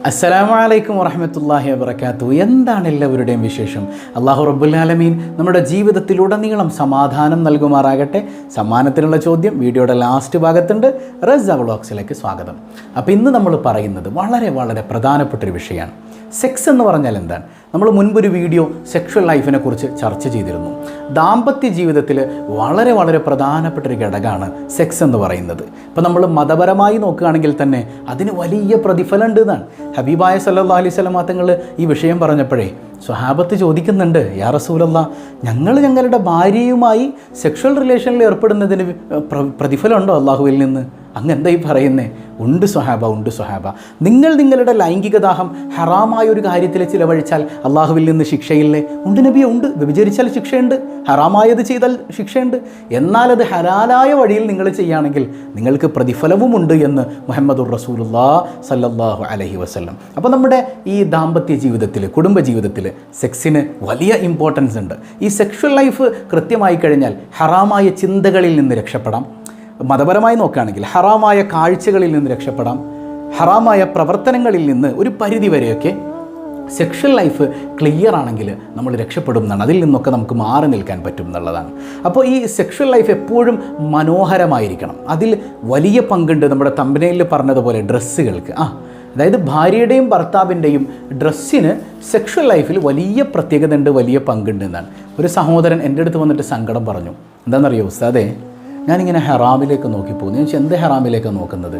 അസ്സലാമു അലൈക്കും വറഹ്മത്തുള്ളാഹി വബറകാതുഹു. എന്താണ് എല്ലാവരുടെയും വിശേഷം? അല്ലാഹു റബ്ബുൽ ആലമീൻ നമ്മുടെ ജീവിതത്തിലുടനീളം സമാധാനം നൽകുമാറാകട്ടെ. സമ്മാനത്തിനുള്ള ചോദ്യം വീഡിയോയുടെ ലാസ്റ്റ് ഭാഗത്തുണ്ട്. റസ്സ വ്ളോഗ്സിലേക്ക് സ്വാഗതം. അപ്പോൾ ഇന്ന് നമ്മൾ പറയുന്നത് വളരെ വളരെ പ്രധാനപ്പെട്ടൊരു വിഷയമാണ്. സെക്സ് എന്ന് പറഞ്ഞാൽ എന്താണ്? നമ്മൾ മുൻപൊരു വീഡിയോ സെക്ഷൽ ലൈഫിനെ കുറിച്ച് ചർച്ച ചെയ്തിരുന്നു. ദാമ്പത്യ ജീവിതത്തിൽ വളരെ വളരെ പ്രധാനപ്പെട്ടൊരു ഘടകമാണ് സെക്സ് എന്ന് പറയുന്നത്. ഇപ്പോൾ നമ്മൾ മതപരമായി നോക്കുകയാണെങ്കിൽ തന്നെ അതിന് വലിയ പ്രതിഫലം ഉണ്ട് എന്നാണ്. ഹബീബായ സല്ലല്ലാഹു അലൈഹി വസല്ലം തങ്ങൾ ഈ വിഷയം പറഞ്ഞപ്പോഴേ സ്വഹാബത്ത് ചോദിക്കുന്നുണ്ട്, യാ റസൂലല്ലാഹ്, ഞങ്ങളുടെ ഭാര്യയുമായി സെക്ഷൽ റിലേഷനിൽ ഏർപ്പെടുന്നതിന് പ്രതിഫലമുണ്ടോ അള്ളാഹുവിൽ നിന്ന്? അങ്ങെന്തായി പറയുന്നേ? ഉണ്ട് സ്വഹാബ, ഉണ്ട് സ്വഹാബ. നിങ്ങളുടെ ലൈംഗിക ദാഹം ഹറാമായ ഒരു കാര്യത്തിൽ ചിലവഴിച്ചാൽ അള്ളാഹുവിൽ നിന്ന് ശിക്ഷയില്ലേ? ഉണ്ട് നബിയെ, ഉണ്ട്. വ്യഭിചരിച്ചാൽ ശിക്ഷയുണ്ട്, ഹറാമായത് ചെയ്താൽ ശിക്ഷയുണ്ട്. എന്നാൽ അത് ഹലാലായ വഴിയിൽ നിങ്ങൾ ചെയ്യുകയാണെങ്കിൽ നിങ്ങൾക്ക് പ്രതിഫലവുമുണ്ട് എന്ന് മുഹമ്മദുർ റസൂലുള്ളാഹി സ്വല്ലല്ലാഹു അലൈഹി വസല്ലം. അപ്പോൾ നമ്മുടെ ഈ ദാമ്പത്യ ജീവിതത്തിൽ, കുടുംബ ജീവിതത്തിൽ സെക്സിന് വലിയ ഇമ്പോർട്ടൻസ് ഉണ്ട്. ഈ സെക്ഷൽ ലൈഫ് കൃത്യമായി കഴിഞ്ഞാൽ ഹറാമായ ചിന്തകളിൽ നിന്ന് രക്ഷപ്പെടാം. മതപരമായി നോക്കുകയാണെങ്കിൽ ഹറാമായ കാഴ്ചകളിൽ നിന്ന് രക്ഷപ്പെടാം. ഹറാമായ പ്രവർത്തനങ്ങളിൽ നിന്ന് ഒരു പരിധി വരെയൊക്കെ സെക്ഷൽ ലൈഫ് ക്ലിയർ ആണെങ്കിൽ നമ്മൾ രക്ഷപ്പെടും എന്നാണ്. അതിൽ നിന്നൊക്കെ നമുക്ക് മാറി നിൽക്കാൻ പറ്റും എന്നുള്ളതാണ്. അപ്പോൾ ഈ സെക്ഷൽ ലൈഫ് എപ്പോഴും മനോഹരമായിരിക്കണം. അതിൽ വലിയ പങ്കുണ്ട് നമ്മുടെ തമ്പനയിൽ പറഞ്ഞതുപോലെ ഡ്രസ്സുകൾക്ക്. അതായത് ഭാര്യയുടെയും ഭർത്താവിൻ്റെയും ഡ്രസ്സിന് സെക്ഷൽ ലൈഫിൽ വലിയ പ്രത്യേകത ഉണ്ട്, വലിയ പങ്കുണ്ട് എന്നാണ്. ഒരു സഹോദരൻ എൻ്റെ അടുത്ത് വന്നിട്ട് സങ്കടം പറഞ്ഞു. എന്താണെന്നറിയോ ഉസ്താദേ, ഞാനിങ്ങനെ ഹറാമിലേക്ക് നോക്കിപ്പോകുന്നു. ഞാൻ എന്ത് ഹറാമിലേക്കാണ് നോക്കുന്നത്?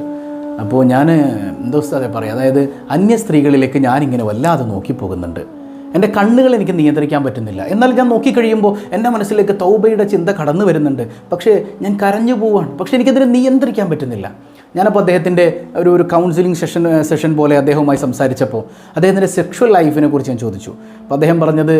അപ്പോൾ ഞാൻ എന്താ ഉസ്താദേ പറയാം, അതായത് അന്യ സ്ത്രീകളിലേക്ക് ഞാനിങ്ങനെ വല്ലാതെ നോക്കിപ്പോകുന്നുണ്ട്. എൻ്റെ കണ്ണുകൾ എനിക്ക് നിയന്ത്രിക്കാൻ പറ്റുന്നില്ല. എന്നാൽ ഞാൻ നോക്കിക്കഴിയുമ്പോൾ എൻ്റെ മനസ്സിലേക്ക് തൗബയുടെ ചിന്ത കടന്നു വരുന്നുണ്ട്. പക്ഷേ ഞാൻ കരഞ്ഞു പോവാണ്. പക്ഷേ എനിക്കതിനെ നിയന്ത്രിക്കാൻ പറ്റുന്നില്ല. ഞാനപ്പോൾ അദ്ദേഹത്തിൻ്റെ ഒരു കൗൺസിലിംഗ് സെഷൻ പോലെ അദ്ദേഹവുമായി സംസാരിച്ചപ്പോൾ അദ്ദേഹത്തിൻ്റെ സെക്ഷൽ ലൈഫിനെ കുറിച്ച് ഞാൻ ചോദിച്ചു. അപ്പോൾ അദ്ദേഹം പറഞ്ഞത്,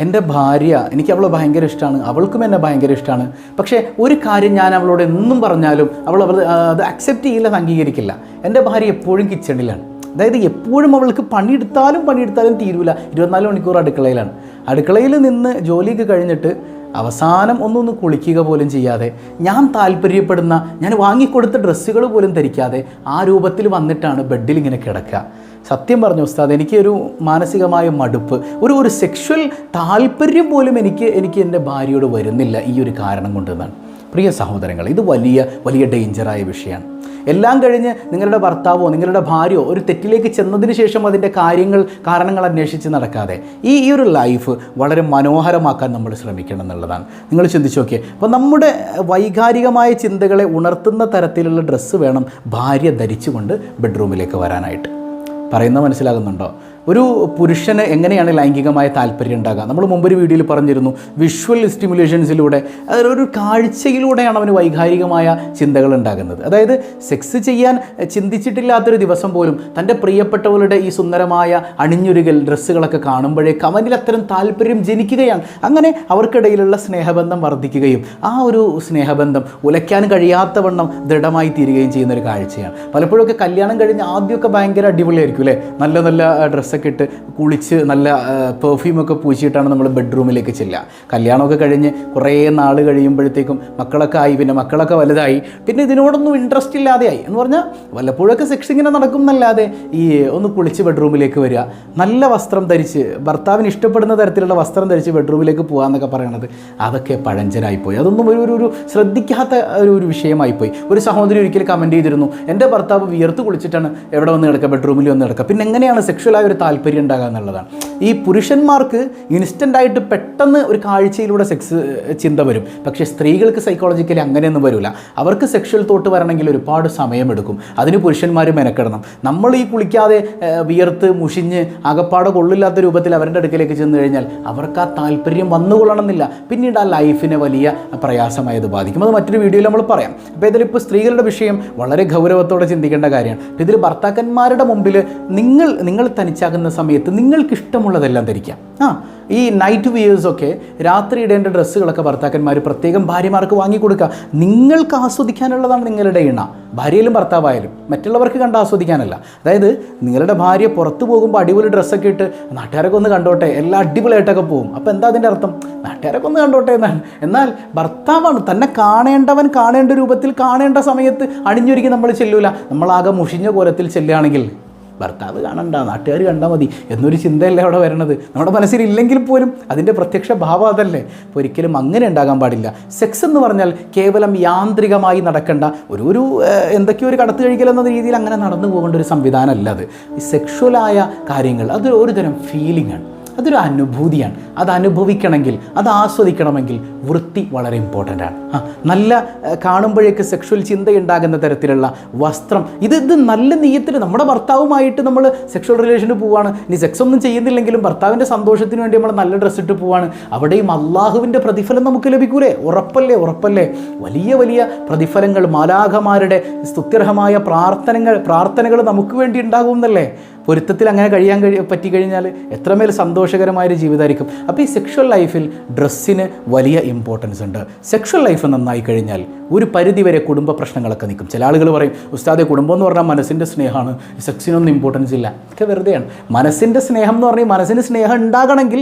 എൻ്റെ ഭാര്യ, എനിക്ക് അവളെ ഭയങ്കര ഇഷ്ടമാണ്, അവൾക്കും എന്നെ ഭയങ്കര ഇഷ്ടമാണ്. പക്ഷേ ഒരു കാര്യം ഞാൻ അവളോട് എന്നും പറഞ്ഞാലും അവൾ അത് അക്സെപ്റ്റ് ചെയ്യില്ല, അംഗീകരിക്കില്ല. എൻ്റെ ഭാര്യ എപ്പോഴും കിച്ചണിലാണ്. അതായത് എപ്പോഴും അവൾക്ക് പണിയെടുത്താലും തീരൂല. 24 മണിക്കൂർ അടുക്കളയിലാണ്. അടുക്കളയിൽ നിന്ന് ജോലിക്ക് കഴിഞ്ഞിട്ട് അവസാനം ഒന്നൊന്ന് കുളിക്കുക പോലും ചെയ്യാതെ, ഞാൻ താല്പര്യപ്പെടുന്ന, ഞാൻ വാങ്ങിക്കൊടുത്ത ഡ്രസ്സുകൾ പോലും ധരിക്കാതെ ആ രൂപത്തിൽ വന്നിട്ടാണ് ബെഡിൽ ഇങ്ങനെ കിടക്കുക. സത്യം പറഞ്ഞു ഉസ്താദ്, എനിക്ക് മാനസികമായ മടുപ്പ്, ഒരു സെക്ഷൽ താല്പര്യം പോലും എനിക്ക് എൻ്റെ ഭാര്യയോട് വരുന്നില്ല ഈ ഒരു കാരണം കൊണ്ടെന്നാണ്. പ്രിയ സഹോദരങ്ങൾ, ഇത് വലിയ ഡേഞ്ചറായ വിഷയമാണ്. എല്ലാം കഴിഞ്ഞ് നിങ്ങളുടെ ഭർത്താവോ നിങ്ങളുടെ ഭാര്യയോ ഒരു തെറ്റിലേക്ക് ചെന്നതിന് ശേഷം അതിൻ്റെ കാരണങ്ങൾ അന്വേഷിച്ച് നടക്കാതെ ഈ ഒരു ലൈഫ് വളരെ മനോഹരമാക്കാൻ നമ്മൾ ശ്രമിക്കണം എന്നുള്ളതാണ്. നിങ്ങൾ ചിന്തിച്ച് നോക്കിയേ. അപ്പോൾ നമ്മുടെ വൈകാരികമായ ചിന്തകളെ ഉണർത്തുന്ന തരത്തിലുള്ള ഡ്രസ്സ് വേണം ഭാര്യ ധരിച്ചുകൊണ്ട് ബെഡ്റൂമിലേക്ക് വരാനായിട്ട്. പറയുന്നത് മനസ്സിലാകുന്നുണ്ടോ? ഒരു പുരുഷന് എങ്ങനെയാണ് ലൈംഗികമായ താല്പര്യം ഉണ്ടാകുക? നമ്മൾ മുമ്പൊരു വീഡിയോയിൽ പറഞ്ഞിരുന്നു, വിഷ്വൽ സ്റ്റിമുലേഷൻസിലൂടെ, അതൊരു കാഴ്ചയിലൂടെയാണ് അവന് വൈകാരികമായ ചിന്തകൾ ഉണ്ടാകുന്നത്. അതായത് സെക്സ് ചെയ്യാൻ ചിന്തിച്ചിട്ടില്ലാത്തൊരു ദിവസം പോലും തൻ്റെ പ്രിയപ്പെട്ടവരുടെ ഈ സുന്ദരമായ അണിഞ്ഞൊരുകൽ ഡ്രസ്സുകളൊക്കെ കാണുമ്പോഴേക്ക് അവനിൽ അത്തരം താല്പര്യം ജനിക്കുകയാണ്. അങ്ങനെ അവർക്കിടയിലുള്ള സ്നേഹബന്ധം വർദ്ധിക്കുകയും ആ ഒരു സ്നേഹബന്ധം ഉലയ്ക്കാൻ കഴിയാത്തവണ്ണം ദൃഢമായി തീരുകയും ചെയ്യുന്നൊരു കാഴ്ചയാണ്. പലപ്പോഴൊക്കെ കല്യാണം കഴിഞ്ഞ് ആദ്യമൊക്കെ ഭയങ്കര അടിപൊളിയായിരിക്കും അല്ലേ? നല്ല ഡ്രസ്സൊക്കെ ഇട്ട് കുളിച്ച് നല്ല പെർഫ്യൂമൊക്കെ പൂശിയിട്ടാണ് നമ്മൾ ബെഡ്റൂമിലേക്ക് ചെല്ലുക. കല്യാണമൊക്കെ കഴിഞ്ഞ് കുറേ നാൾ കഴിയുമ്പോഴത്തേക്കും മക്കളൊക്കെ ആയി, പിന്നെ മക്കളൊക്കെ വലുതായി, പിന്നെ ഇതിനോടൊന്നും ഇൻട്രസ്റ്റ് ഇല്ലാതെയായി. എന്ന് പറഞ്ഞാൽ വല്ലപ്പോഴൊക്കെ സെക്സ് ഇങ്ങനെ നടക്കും എന്നല്ലാതെ ഈ ഒന്ന് കുളിച്ച് ബെഡ്റൂമിലേക്ക് വരിക, നല്ല വസ്ത്രം ധരിച്ച്, ഭർത്താവിന് ഇഷ്ടപ്പെടുന്ന തരത്തിലുള്ള വസ്ത്രം ധരിച്ച് ബെഡ്റൂമിലേക്ക് പോകാമെന്നൊക്കെ പറയണത് അതൊക്കെ പഴഞ്ചനായിപ്പോയി. അതൊന്നും ഒരു ശ്രദ്ധിക്കാത്ത ഒരു വിഷയമായിപ്പോയി. ഒരു സഹോദരി ഒരിക്കൽ കമൻറ്റ് ചെയ്തിരുന്നു, എൻ്റെ ഭർത്താവ് വിയർത്ത് കുളിച്ചിട്ടാണ് എവിടെ വന്ന് കിടക്കുക, ബെഡ്റൂമിൽ വന്ന് കിടക്കുക. പിന്നെ എങ്ങനെയാണ് സെക്ഷലായ ഒരു താല്പര്യം ഉണ്ടാകുക എന്നുള്ളതാണ്. ഈ പുരുഷന്മാർക്ക് ഇൻസ്റ്റൻ്റായിട്ട് പെട്ടെന്ന് ഒരു കാഴ്ചയിലൂടെ സെക്സ് ചിന്ത വരും. പക്ഷേ സ്ത്രീകൾക്ക് സൈക്കോളജിക്കലി അങ്ങനെയൊന്നും വരില്ല. അവർക്ക് സെക്ഷൽ തോട്ട് വരണമെങ്കിൽ ഒരുപാട് സമയമെടുക്കും. അതിന് പുരുഷന്മാർ മെനക്കെടണം. നമ്മൾ ഈ കുളിക്കാതെ വിയർത്ത് മുഷിഞ്ഞ് അകപ്പാടെ കൊള്ളില്ലാത്ത രൂപത്തിൽ അവരുടെ അടുക്കലേക്ക് ചെന്ന് കഴിഞ്ഞാൽ അവർക്ക് ആ താല്പര്യം വന്നുകൊള്ളണമെന്നില്ല. പിന്നീട് ആ ലൈഫിനെ വലിയ പ്രയാസമായത് ബാധിക്കും. അത് മറ്റൊരു വീഡിയോയിൽ നമ്മൾ പറയാം. അപ്പോൾ ഇതിലിപ്പോൾ സ്ത്രീകളുടെ വിഷയം വളരെ ഗൗരവത്തോടെ ചിന്തിക്കേണ്ട കാര്യമാണ്. ഇതിൽ ഭർത്താക്കന്മാരുടെ മുമ്പിൽ നിങ്ങൾ തനിച്ചാകുന്ന സമയത്ത് നിങ്ങൾക്ക് ഇഷ്ടമുള്ളതെല്ലാം ധരിക്കാം. ഈ നൈറ്റ് വിയേഴ്സൊക്കെ, രാത്രി ഇടേണ്ട ഡ്രസ്സുകളൊക്കെ ഭർത്താക്കന്മാർ പ്രത്യേകം ഭാര്യമാർക്ക് വാങ്ങിക്കൊടുക്കുക. നിങ്ങൾക്ക് ആസ്വദിക്കാനുള്ളതാണ് നിങ്ങളുടെ ഇണ. ഭാര്യയിലും ഭർത്താവായാലും മറ്റുള്ളവർക്ക് കണ്ട് ആസ്വദിക്കാനല്ല. അതായത് നിങ്ങളുടെ ഭാര്യ പുറത്ത് പോകുമ്പോൾ അടിപൊളി ഡ്രസ്സൊക്കെ ഇട്ട് നാട്ടുകാരൊക്കെ ഒന്ന് കണ്ടോട്ടെ, എല്ലാം അടിപൊളിയായിട്ടൊക്കെ പോകും. അപ്പോൾ എന്താ അതിൻ്റെ അർത്ഥം? നാട്ടുകാരൊക്കെ ഒന്ന് കണ്ടോട്ടെ എന്നാണ്. എന്നാൽ ഭർത്താവാണ്, തന്നെ കാണേണ്ടവൻ കാണേണ്ട രൂപത്തിൽ കാണേണ്ട സമയത്ത് അണിഞ്ഞൊരുക്കി നമ്മൾ ചെല്ലൂല. നമ്മളാകെ മുഷിഞ്ഞ കോലത്തിൽ ചെല്ലുകയാണെങ്കിൽ ഭർത്താവ് കാണണ്ട, നാട്ടുകാർ കണ്ടാൽ മതി എന്നൊരു ചിന്തയല്ലേ അവിടെ വരണത്. നമ്മുടെ മനസ്സിലില്ലെങ്കിൽ പോലും അതിൻ്റെ പ്രത്യക്ഷ ഭാവം അതല്ലേ. അപ്പോൾ ഒരിക്കലും അങ്ങനെ ഉണ്ടാകാൻ പാടില്ല. സെക്സ് എന്ന് പറഞ്ഞാൽ കേവലം യാന്ത്രികമായി നടക്കേണ്ട ഒരു എന്തൊക്കെയോ ഒരു കടത്ത് കഴിക്കലെന്ന രീതിയിൽ അങ്ങനെ നടന്നു പോകേണ്ട ഒരു സംവിധാനമല്ല അത്. ഈ സെക്ഷുവലായ കാര്യങ്ങൾ അത് ഒരു തരം ഫീലിംഗ് ആണ്, അതൊരു അനുഭൂതിയാണ്. അത് അനുഭവിക്കണമെങ്കിൽ, അത് ആസ്വദിക്കണമെങ്കിൽ വൃത്തി വളരെ ഇമ്പോർട്ടൻ്റ് ആണ്. നല്ല കാണുമ്പോഴേക്ക് സെക്ഷുവൽ ചിന്തയുണ്ടാകുന്ന തരത്തിലുള്ള വസ്ത്രം, ഇത് നല്ല നീയത്തിൽ നമ്മുടെ ഭർത്താവുമായിട്ട് നമ്മൾ സെക്ഷുവൽ റിലേഷന് പോവുകയാണ്. ഇനി സെക്സ് ഒന്നും ചെയ്യുന്നില്ലെങ്കിലും ഭർത്താവിൻ്റെ സന്ദോഷത്തിന് വേണ്ടി നമ്മൾ നല്ല ഡ്രസ്സ് ഇട്ട് പോവുകയാണ്. അവിടെയും അള്ളാഹുവിൻ്റെ പ്രതിഫലം നമുക്ക് ലഭിക്കൂലേ? ഉറപ്പല്ലേ. വലിയ വലിയ പ്രതിഫലങ്ങൾ, മാലാഖമാരുടെ സ്തുത്യർഹമായ പ്രാർത്ഥനകൾ നമുക്ക് വേണ്ടി ഉണ്ടാകും എന്നല്ലേ. പൊരുത്തത്തിൽ അങ്ങനെ പറ്റിക്കഴിഞ്ഞാൽ എത്രമേൽ സന്തോഷകരമായൊരു ജീവിതമായിരിക്കും. അപ്പോൾ ഈ സെക്ഷൽ ലൈഫിൽ ഡ്രസ്സിന് വലിയ ഇമ്പോർട്ടൻസ് ഉണ്ട്. സെക്ഷൽ ലൈഫ് നന്നായി കഴിഞ്ഞാൽ ഒരു പരിധിവരെ കുടുംബ പ്രശ്നങ്ങളൊക്കെ നിൽക്കും. ചില ആളുകൾ പറയും, ഉസ്താദെ കുടുംബം എന്ന് പറഞ്ഞാൽ മനസ്സിൻ്റെ സ്നേഹമാണ്, സെക്സിനൊന്നും ഇമ്പോർട്ടൻസ് ഇല്ല. ഒക്കെ വെറുതെയാണ്. മനസ്സിൻ്റെ സ്നേഹം എന്ന് പറഞ്ഞാൽ മനസ്സിന് സ്നേഹം ഉണ്ടാകണമെങ്കിൽ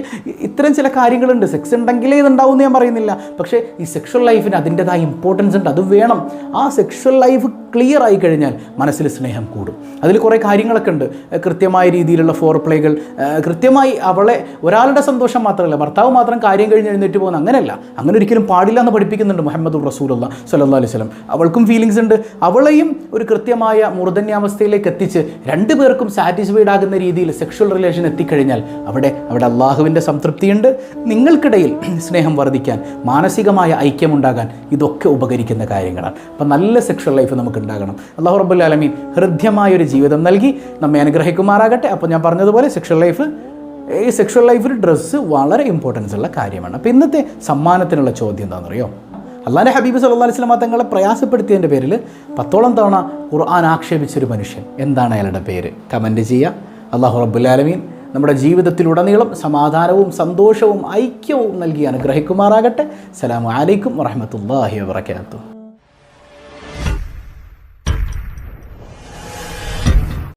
ഇത്തരം ചില കാര്യങ്ങളുണ്ട്. സെക്സ് ഉണ്ടെങ്കിലേ ഇതുണ്ടാവും എന്ന് ഞാൻ പറയുന്നില്ല. പക്ഷേ ഈ സെക്ഷൽ ലൈഫിന് അതിൻ്റെതായ ഇമ്പോർട്ടൻസ് ഉണ്ട്, അത് വേണം. ആ സെക്ഷൽ ലൈഫ് ക്ലിയർ ആയി കഴിഞ്ഞാൽ മനസ്സിൽ സ്നേഹം കൂടും. അതിൽ കുറേ കാര്യങ്ങളൊക്കെ ഉണ്ട്. കൃത്യമായ രീതിയിലുള്ള ഫോർ പ്ലേകൾ, കൃത്യമായി അവളെ ഒരാളുടെ സന്തോഷം മാത്രമല്ല, ഭർത്താവ് മാത്രം കാര്യം കഴിഞ്ഞ് എഴുന്നേറ്റ് പോകുന്ന അങ്ങനെയല്ല. അങ്ങനെ ഒരിക്കലും പാടില്ല എന്ന് പഠിപ്പിക്കുന്നുണ്ട് മുഹമ്മദ് റസൂലുള്ളാഹി സ്വല്ലല്ലാഹു അലൈഹി വസല്ലം. അവൾക്കും ഫീലിങ്സ് ഉണ്ട്, അവളെയും ഒരു കൃത്യമായ മൂർധന്യാവസ്ഥയിലേക്ക് എത്തിച്ച് രണ്ടു പേർക്കും സാറ്റിസ്ഫൈഡ് ആകുന്ന രീതിയിൽ സെക്ഷൽ റിലേഷൻ എത്തിക്കഴിഞ്ഞാൽ അവിടെ അള്ളാഹുവിൻ്റെ സംതൃപ്തിയുണ്ട്. നിങ്ങൾക്കിടയിൽ സ്നേഹം വർദ്ധിക്കാൻ, മാനസികമായ ഐക്യമുണ്ടാകാൻ ഇതൊക്കെ ഉപകരിക്കുന്ന കാര്യങ്ങളാണ്. അപ്പം നല്ല സെക്ഷൽ ലൈഫ് നമുക്ക് ഉണ്ടാകണം. അല്ലാഹു റബ്ബുൽ ആലമീൻ ഹൃദ്യമായൊരു ജീവിതം നൽകി നമ്മെ അനുഗ്രഹിക്കുമാറാകട്ടെ. അപ്പോൾ ഞാൻ പറഞ്ഞതുപോലെ ഈ സെക്ഷൽ ലൈഫിൽ ഡ്രസ്സ് വളരെ ഇമ്പോർട്ടൻസ് ഉള്ള കാര്യമാണ്. അപ്പോൾ ഇന്നത്തെ സമ്മാനത്തിനുള്ള ചോദ്യം എന്താണെന്നറിയോ? അള്ളാഹുവിൻ്റെ ഹബീബ് സല്ലല്ലാഹു അലൈഹി വസല്ലം തങ്ങളെ പ്രയാസപ്പെടുത്തിയതിൻ്റെ പേരിൽ 10ഓളം തവണ ഖുർആൻ ആക്ഷേപിച്ചൊരു മനുഷ്യൻ, എന്താണ് അയാളുടെ പേര്? കമൻറ്റ് ചെയ്യുക. അല്ലാഹു റബ്ബുൽ ആലമീൻ നമ്മുടെ ജീവിതത്തിലുടനീളം സമാധാനവും സന്തോഷവും ഐക്യവും നൽകി അനുഗ്രഹിക്കുമാറാകട്ടെ. അസ്സലാമു അലൈക്കും വറഹ്മത്തുള്ളാഹി വബറകാതുഹു.